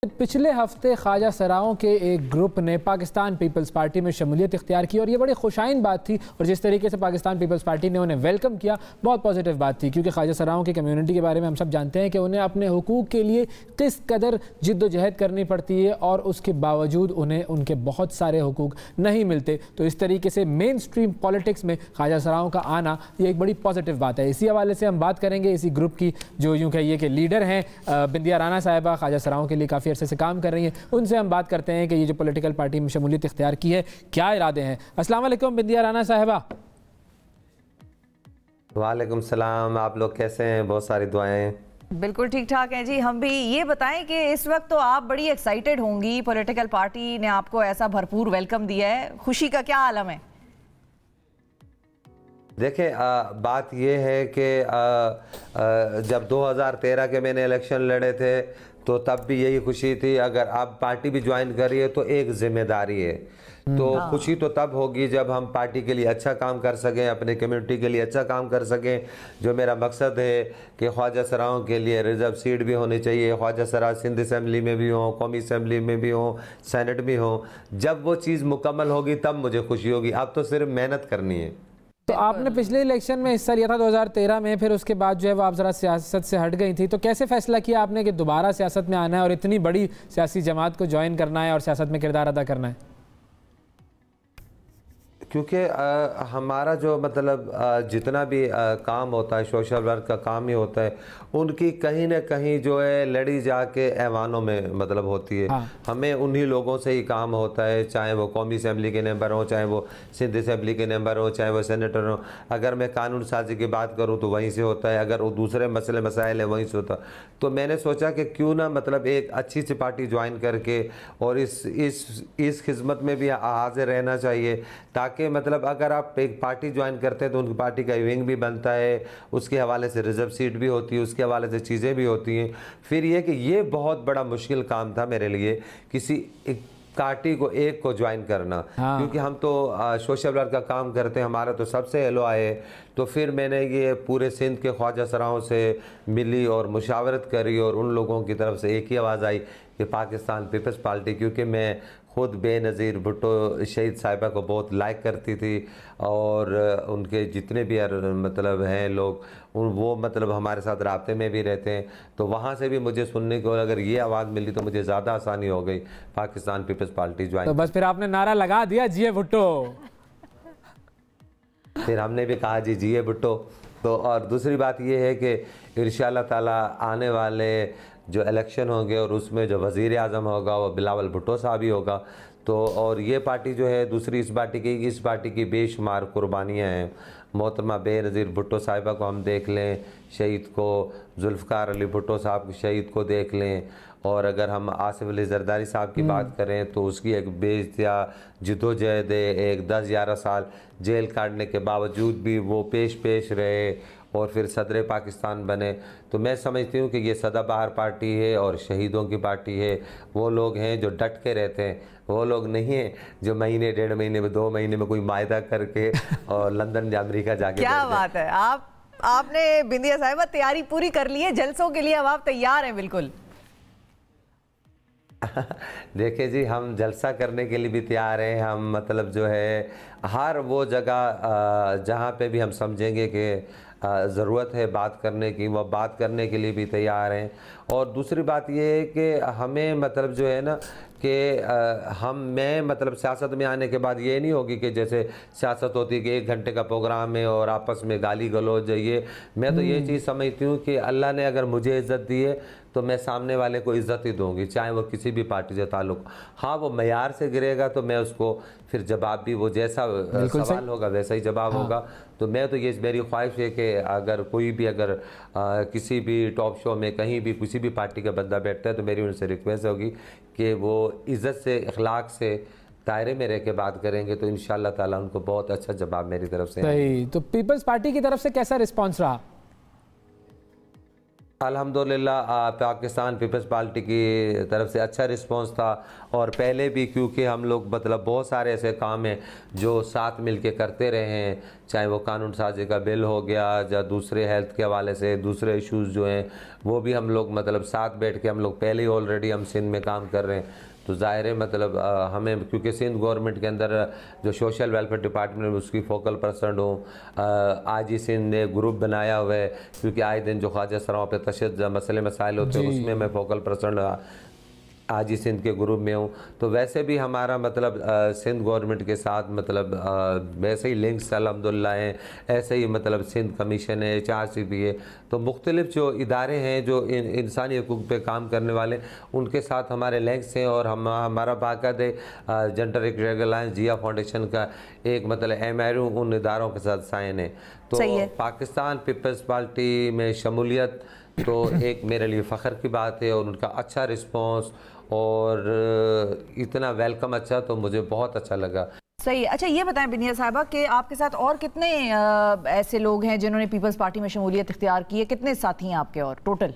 पिछले हफ्ते ख्वाजा सराओं के एक ग्रुप ने पाकिस्तान पीपल्स पार्टी में शमूलियत इख्तियार की और ये बड़ी खुशाइन बात थी। और जिस तरीके से पाकिस्तान पीपल्स पार्टी ने उन्हें वेलकम किया, बहुत पॉजिटिव बात थी, क्योंकि ख्वाजा सराओं की कम्युनिटी के बारे में हम सब जानते हैं कि उन्हें अपने हुकूक के लिए किस कदर जिद्दोजहद करनी पड़ती है और उसके बावजूद उन्हें उनके बहुत सारे हुकूक नहीं मिलते। तो इस तरीके से मेन स्ट्रीम पॉलिटिक्स में ख्वाजा सराओं का आना ये एक बड़ी पॉजिटिव बात है। इसी हवाले से हम बात करेंगे इसी ग्रुप की जो यूँ कहिए कि लीडर हैं बिंदिया राना साहिबा, ख्वाजा सराओं के लिए काफ़ी अरसे से काम कर रही हैं। उनसे हम बात करते हैं कि ये जो पॉलिटिकल पार्टी में शमूलियत इख्तियार की है, क्या इरादे हैं। अस्सलाम वालेकुम बिंदिया राना साहिबा। वालेकुम सलाम, आप लोग कैसे हैं? बहुत सारी दुआएं। बिल्कुल ठीक ठाक हैं जी। हम भी ये बताएं कि इस वक्त तो आप बड़ी एक्साइटेड होंगी, पॉलिटिकल पार्टी ने आपको ऐसा भरपूर वेलकम दिया है, खुशी का क्या आलम है? देखें, बात ये है कि जब 2013 के मैंने इलेक्शन लड़े थे तो तब भी यही खुशी थी। अगर आप पार्टी भी ज्वाइन करिए तो एक जिम्मेदारी है, तो खुशी तो तब होगी जब हम पार्टी के लिए अच्छा काम कर सकें, अपने कम्युनिटी के लिए अच्छा काम कर सकें। जो मेरा मकसद है कि ख्वाजा सराओं के लिए रिजर्व सीट भी होनी चाहिए, ख्वाजा सरा सिंध असम्बली में भी हों, कौमी असम्बली में भी हों, सेनेट भी हों। जब वो चीज़ मुकम्मल होगी तब मुझे खुशी होगी। अब तो सिर्फ मेहनत करनी है। तो आपने पिछले इलेक्शन में हिस्सा लिया था 2013 में, फिर उसके बाद जो है वो आप ज़रा सियासत से हट गई थी, तो कैसे फैसला किया आपने कि दोबारा सियासत में आना है और इतनी बड़ी सियासी जमात को ज्वाइन करना है और सियासत में किरदार अदा करना है? क्योंकि हमारा जो मतलब जितना भी काम होता है, सोशल वर्क का काम ही होता है, उनकी कहीं ना कहीं जो है लड़ी जाके ऐवानों में मतलब होती है। हमें उन्हीं लोगों से ही काम होता है, चाहे वो कौमी असम्बली के मेंबर हों, चाहे वो सिंध असम्बली के मेंबर हों, चाहे वो सेनेटर हों। अगर मैं कानून साजी की बात करूँ तो वहीं से होता है, अगर वो दूसरे मसले मसाइल हैं वहीं से होता। तो मैंने सोचा कि क्यों ना मतलब एक अच्छी सी पार्टी ज्वाइन करके और इस खिदमत में भी हाजिर रहना चाहिए, ताकि मतलब अगर आप एक पार्टी ज्वाइन करते हैं तो उनकी पार्टी का विंग भी बनता है, उसके हवाले से रिजर्व सीट भी होती है, उसके हवाले से चीज़ें भी होती हैं। फिर ये कि ये बहुत बड़ा मुश्किल काम था मेरे लिए किसी एक पार्टी को एक को ज्वाइन करना। क्योंकि हम तो सोशल वर्क का काम करते हैं, हमारा तो सबसे एलो आए। तो फिर मैंने ये पूरे सिंध के ख्वाजा सराओं से मिली और मुशावरत करी और उन लोगों की तरफ से एक ही आवाज़ आई कि पाकिस्तान पीपल्स पार्टी, क्योंकि मैं खुद बेनज़ीर भुट्टो शहीद साहिबा को बहुत लाइक करती थी और उनके जितने भी मतलब हैं लोग वो मतलब हमारे साथ राब्ते में भी रहते हैं। तो वहाँ से भी मुझे सुनने को अगर ये आवाज़ मिली तो मुझे ज़्यादा आसानी हो गई पाकिस्तान पीपल्स पार्टी ज्वाइन। तो बस फिर आपने नारा लगा दिया, जिए भुट्टो। फिर हमने भी कहा जी जिए भुट्टो। तो और दूसरी बात ये है कि इंशाअल्लाह ताला आने वाले जो इलेक्शन होंगे और उसमें जो वज़ीर आज़म होगा वो बिलावल भुट्टो साहब ही होगा। तो और ये पार्टी जो है दूसरी इस पार्टी की बेशुमार कुर्बानियाँ हैं। मोहतरमा बेनज़ीर भुट्टो साहिबा को हम देख लें, शहीद को जुल्फ़कार अली भुट्टो साहब शहीद को देख लें, और अगर हम आसिफ अली ज़रदारी साहब की बात करें तो उसकी एक बेइज्तिया जिद्दोजहद है। एक 10-11 साल जेल काटने के बावजूद भी वो पेश रहे और फिर सदर पाकिस्तान बने। तो मैं समझती हूँ कि ये सदाबहार पार्टी है और शहीदों की पार्टी है। वो लोग हैं जो डट के रहते हैं, वो लोग नहीं हैं जो महीने 1.5 महीने में 2 महीने में कोई मायदा करके और लंदन या अमेरिका जाके। क्या बात है, आपने बिंदिया साहिबा तैयारी पूरी कर ली है जलसों के लिए, अब आप तैयार हैं बिल्कुल। देखिए जी, हम जलसा करने के लिए भी तैयार हैं। हम मतलब जो है हर वो जगह जहाँ पे भी हम समझेंगे कि ज़रूरत है बात करने की, वह बात करने के लिए भी तैयार हैं। और दूसरी बात ये है कि हमें मतलब जो है ना कि मैं मतलब सियासत में आने के बाद ये नहीं होगी कि जैसे सियासत होती है कि 1 घंटे का प्रोग्राम है और आपस में गाली गलौज है। ये मैं तो ये चीज़ समझती हूँ कि अल्लाह ने अगर मुझे इज़्ज़त दी है तो मैं सामने वाले को इज़्ज़त ही दूंगी, चाहे वो किसी भी पार्टी से ताल्लुक़। हाँ, वो मयार से गिरेगा तो मैं उसको फिर जवाब भी वो जैसा सवाल होगा वैसा ही जवाब होगा। तो मैं तो ये मेरी ख्वाहिश है कि अगर कोई भी अगर किसी भी टॉप शो में कहीं भी किसी भी पार्टी का बंदा बैठता है तो मेरी उनसे रिक्वेस्ट होगी कि वो इज़्ज़त से, अखलाक से, दायरे में रह के बात करेंगे तो इंशाअल्लाह ताला उनको बहुत अच्छा जवाब मेरी तरफ से। सही। तो पीपल्स पार्टी की तरफ से कैसा रिस्पॉन्स रहा? अल्हम्दुलिल्लाह पाकिस्तान पीपल्स पार्टी की तरफ से अच्छा रिस्पांस था, और पहले भी क्योंकि हम लोग मतलब बहुत सारे ऐसे काम हैं जो साथ मिल के करते रहे हैं, चाहे वो कानून साजी का बिल हो गया या दूसरे हेल्थ के हवाले से दूसरे इश्यूज़ जो हैं वो भी हम लोग मतलब साथ बैठ के हम लोग पहले ही ऑलरेडी हम सिंध में काम कर रहे हैं। तो ज़ाहिर है मतलब हमें, क्योंकि सिंध गवर्नमेंट के अंदर जो सोशल वेलफेयर डिपार्टमेंट में उसकी फोकल पर्सन हूँ। आज ही सिंध ने ग्रुप बनाया हुआ है, क्योंकि आए दिन जो ख्वाजा सराओं पे तशद्दुद मसले मसाइल होते हैं उसमें मैं फोकल पर्सन आज ही सिंध के ग्रुप में हूँ। तो वैसे भी हमारा मतलब सिंध गवर्नमेंट के साथ मतलब वैसे ही लिंक्स अल्हम्दुलिल्लाह हैं, ऐसे ही मतलब सिंध कमीशन है, HRCP है। तो मुख्तलिफ जो इदारे हैं जो इंसानी हकूक़ पे काम करने वाले, उनके साथ हमारे लिंक्स हैं, और हमारा बाकायदे जेंडर इक्वलिटी अलायंस जिया फाउंडेशन का एक मतलब MRU उन इदारों के साथ साइन है। तो पाकिस्तान पीपल्स पार्टी में शमूलियत तो एक मेरे लिए फ़ख्र की बात है, और उनका अच्छा रिस्पॉन्स और इतना वेलकम अच्छा, तो मुझे बहुत अच्छा लगा। सही है। अच्छा ये बताएं बिनिया साहिबा कि आपके साथ और कितने ऐसे लोग हैं जिन्होंने पीपल्स पार्टी में शमूलियत इख्तियार की है? कितने साथी हैं आपके और टोटल?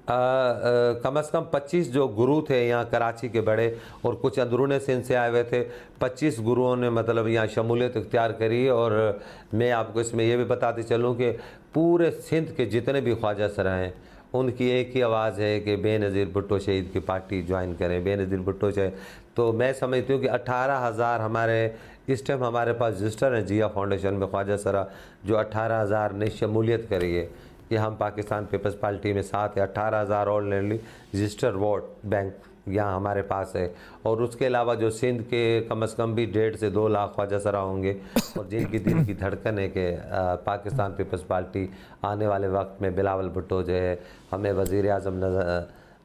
कम से कम 25 जो गुरु थे यहाँ कराची के बड़े, और कुछ अंदरून सिंध से आए हुए थे। 25 गुरुओं ने मतलब यहाँ शमूलियत इख्तियार करी। और मैं आपको इसमें यह भी बताते चलूँ कि पूरे सिंध के जितने भी ख्वाजा सरा हैं उनकी एक ही आवाज़ है कि बेनज़ीर भुट्टो शहीद की पार्टी ज्वाइन करें, बेनज़ीर भुट्टो शहीद। तो मैं समझती हूँ कि 18,000 हमारे इस टाइम हमारे पास रजिस्टर हैं जिया फाउंडेशन में ख्वाजा सरा, जो 18,000 ने शमूलियत करी है। कि हम पाकिस्तान पीपल्स पार्टी में साथ है। 18,000 ऑलरेडी रजिस्टर वोट बैंक यहाँ हमारे पास है। और उसके अलावा जो सिंध के कम से कम भी 1.5 से 2 लाख ख्वाजा सरा होंगे, और जिनकी दिल की धड़कन है कि पाकिस्तान पीपल्स पार्टी आने वाले वक्त में बिलावल भुट्टो जो है हमें वज़ीर आज़म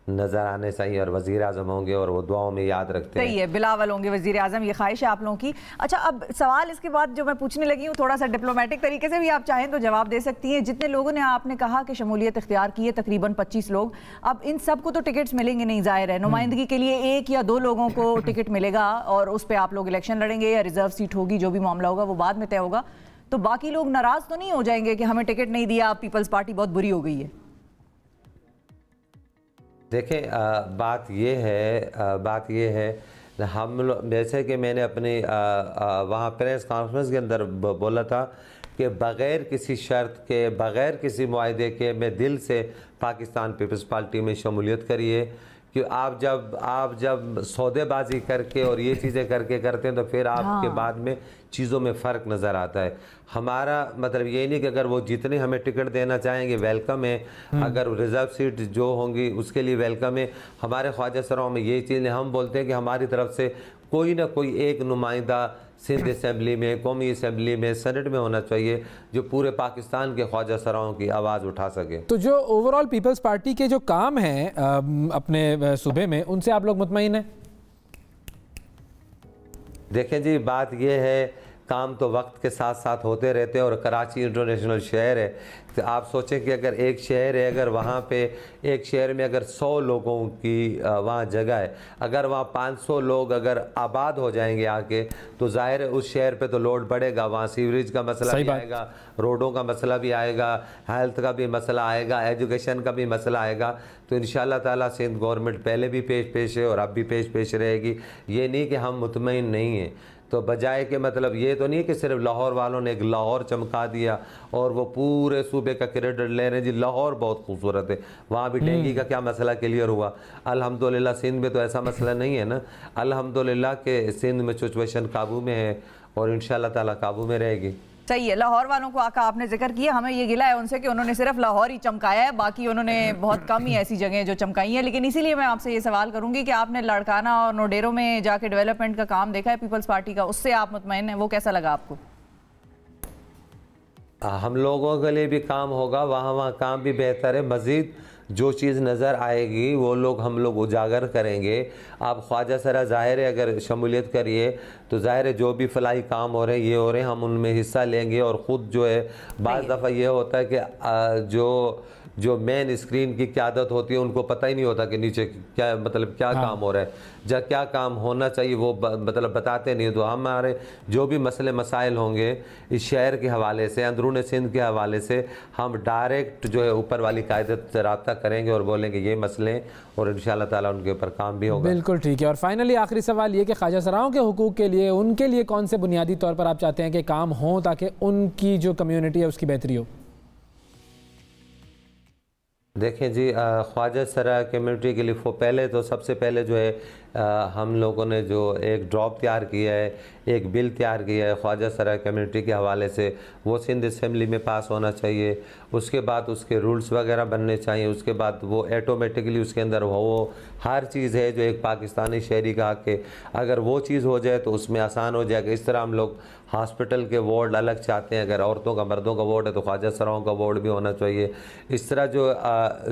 नज़र आने चाहिए, और वज़ीर आज़म होंगे और वो दुआओं में याद रखते हैं। सही है, बिलावल होंगे वज़ीर आज़म, ये ख्वाहिश है आप लोगों की। अच्छा अब सवाल इसके बाद जो मैं पूछने लगी हूँ, थोड़ा सा डिप्लोमेटिक तरीके से भी आप चाहें तो जवाब दे सकती हैं। जितने लोगों ने आपने कहा कि शमूलियत इख्तियार की है, तकरीबन 25 लोग, अब इन सब को तो टिकट्स मिलेंगे नहीं, ज़ाहिर है। नुमाइंदगी के लिए 1 या 2 लोगों को टिकट मिलेगा, और उस पर आप लोग इलेक्शन लड़ेंगे या रिजर्व सीट होगी, जो भी मामला होगा वो बाद में तय होगा। तो बाकी लोग नाराज़ तो नहीं हो जाएंगे कि हमें टिकट नहीं दिया, पीपल्स पार्टी बहुत बुरी हो गई है? देखें बात ये है हम लोग, जैसे कि मैंने अपनी वहाँ प्रेस कॉन्फ्रेंस के अंदर बोला था कि बग़ैर किसी शर्त के, बग़ैर किसी मुआहदे के मैं दिल से पाकिस्तान पीपल्स पार्टी में शमूलियत करिए। कि आप जब सौदेबाजी करके और ये चीज़ें करके करते हैं तो फिर आपके बाद में चीज़ों में फ़र्क नज़र आता है। हमारा मतलब ये नहीं कि अगर वो जितने हमें टिकट देना चाहेंगे वेलकम है, अगर रिज़र्व सीट जो होंगी उसके लिए वेलकम है। हमारे ख्वाजा सराओं में ये चीज़ हम बोलते हैं कि हमारी तरफ से कोई ना कोई एक नुमाइंदा सिंध असम्बली में, कौमी असम्बली में, सेनेट में होना चाहिए जो पूरे पाकिस्तान के ख्वाजा सराओं की आवाज़ उठा सके। तो जो ओवरऑल पीपल्स पार्टी के जो काम हैं अपने सूबे में, उनसे आप लोग मुतमईन हैं? देखें जी, बात यह है काम तो वक्त के साथ साथ होते रहते हैं, और कराची इंटरनेशनल शहर है। तो आप सोचें कि अगर एक शहर है, अगर वहाँ पे एक शहर में अगर 100 लोगों की वहाँ जगह है, अगर वहाँ 500 लोग अगर आबाद हो जाएंगे आके, तो जाहिर है उस शहर पे तो लोड बढ़ेगा। वहाँ सीवरेज का मसला भी आएगा, रोडों का मसला भी आएगा, हेल्थ का भी मसला आएगा, एजुकेशन का भी मसला आएगा। तो इंशाअल्लाह ताला सिंध गवर्नमेंट पहले भी पेश है और अब भी पेश रहेगी। ये नहीं कि हम मुतमईन नहीं हैं। तो बजाय के मतलब ये तो नहीं कि सिर्फ लाहौर वालों ने एक लाहौर चमका दिया और वो पूरे सूबे का क्रेडिट ले रहे हैं। जी लाहौर बहुत खूबसूरत है, वहाँ भी डेंगू का क्या मसला क्लियर हुआ। अल्हम्दुलिल्लाह सिंध में तो ऐसा मसला नहीं है ना। अल्हम्दुलिल्लाह के सिंध में सिचुएशन काबू में है और इंशाअल्लाह ताला काबू में रहेगी। सही है। लाहौर वालों को आका आपने जिक्र किया, हमें ये गिला है उनसे कि उन्होंने सिर्फ लाहौर ही चमकाया है, बाकी उन्होंने बहुत कम ही ऐसी जगह जो चमकाई हैं। लेकिन इसीलिए मैं आपसे ये सवाल करूंगी कि आपने लाड़काना और नोडेरो में जाके डेवलपमेंट का काम देखा है पीपल्स पार्टी का, उससे आप मुतमईन हैं? वो कैसा लगा आपको? हम लोगों के लिए भी काम होगा, वहाँ काम भी बेहतर है। मज़ीद जो चीज़ नज़र आएगी वो हम लोग उजागर करेंगे। आप ख्वाजा सरा ज़ाहिर है अगर शमूलियत करिए तो ज़ाहिर है जो भी फलाही काम हो रहे हैं, ये हो रहे हैं, हम उनमें हिस्सा लेंगे। और ख़ुद जो है बाज़ दफ़ा ये होता है कि जो जो मेन स्क्रीन की क़यादत होती है उनको पता ही नहीं होता कि नीचे क्या मतलब क्या काम हो रहा है, जब क्या काम होना चाहिए वो मतलब बताते नहीं। तो हमारे जो भी मसले मसाइल होंगे इस शहर के हवाले से, अंदरून सिंध के हवाले से, हम डायरेक्ट जो है ऊपर वाली कायदत से रब्ता करेंगे और बोलेंगे ये मसले, और इंशाअल्लाह ताला उनके ऊपर काम भी होगा। बिल्कुल ठीक है। और फाइनली आखिरी सवाल ये कि ख्वाजा सराओं के हुकूक के लिए, उनके लिए कौन से बुनियादी तौर पर आप चाहते हैं कि काम हो ताकि उनकी जो कम्युनिटी है उसकी बेहतरी हो? देखें जी, ख्वाजा सरा कम्युनिटी के लिए पहले तो सबसे पहले जो है हम लोगों ने जो एक ड्रॉप तैयार किया है, एक बिल तैयार किया है ख्वाजा सरा कम्युनिटी के हवाले से, वो सिंध असम्बली में पास होना चाहिए। उसके बाद उसके रूल्स वगैरह बनने चाहिए। उसके बाद वो ऑटोमेटिकली उसके अंदर वो हर चीज़ है जो एक पाकिस्तानी शहरी का हक है, अगर वो चीज़ हो जाए तो उसमें आसान हो जाएगा। इस तरह हम लोग हॉस्पिटल के वार्ड अलग चाहते हैं, अगर औरतों का मर्दों का वार्ड है तो ख्वाजा सराओं का वार्ड भी होना चाहिए। इस तरह जो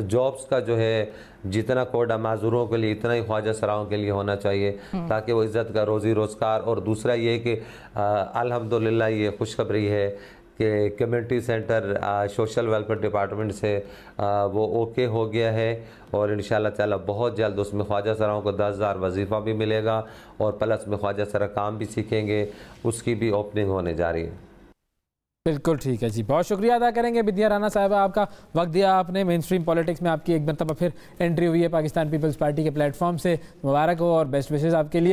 जॉब्स का जो है जितना कोटा माजूरों के लिए इतना ही ख्वाजा सराओं के लिए होना चाहिए, ताकि वो इज़्ज़त का रोज़ी रोज़गार। और दूसरा ये कि अल्हम्दुलिल्लाह ये खुशखबरी है कि community centre social welfare department से वो ओके हो गया है, और इंशाअल्लाह ताला बहुत जल्द उसमें ख्वाजा सराओं को 10,000 वजीफ़ा भी मिलेगा, और प्लस में ख्वाजा सरा काम भी सीखेंगे, उसकी भी ओपनिंग होने जा रही है। बिल्कुल ठीक है जी, बहुत शुक्रिया अदा करेंगे बिद्या राना साहिबा, आपका वक्त दिया आपने। मेन स्ट्रीम पॉलिटिक्स में आपकी एक मरतबा फिर एंट्री हुई है पाकिस्तान पीपल्स पार्टी के प्लेटफॉर्म से, मुबारक हो और बेस्ट विशेज़ आपके लिए।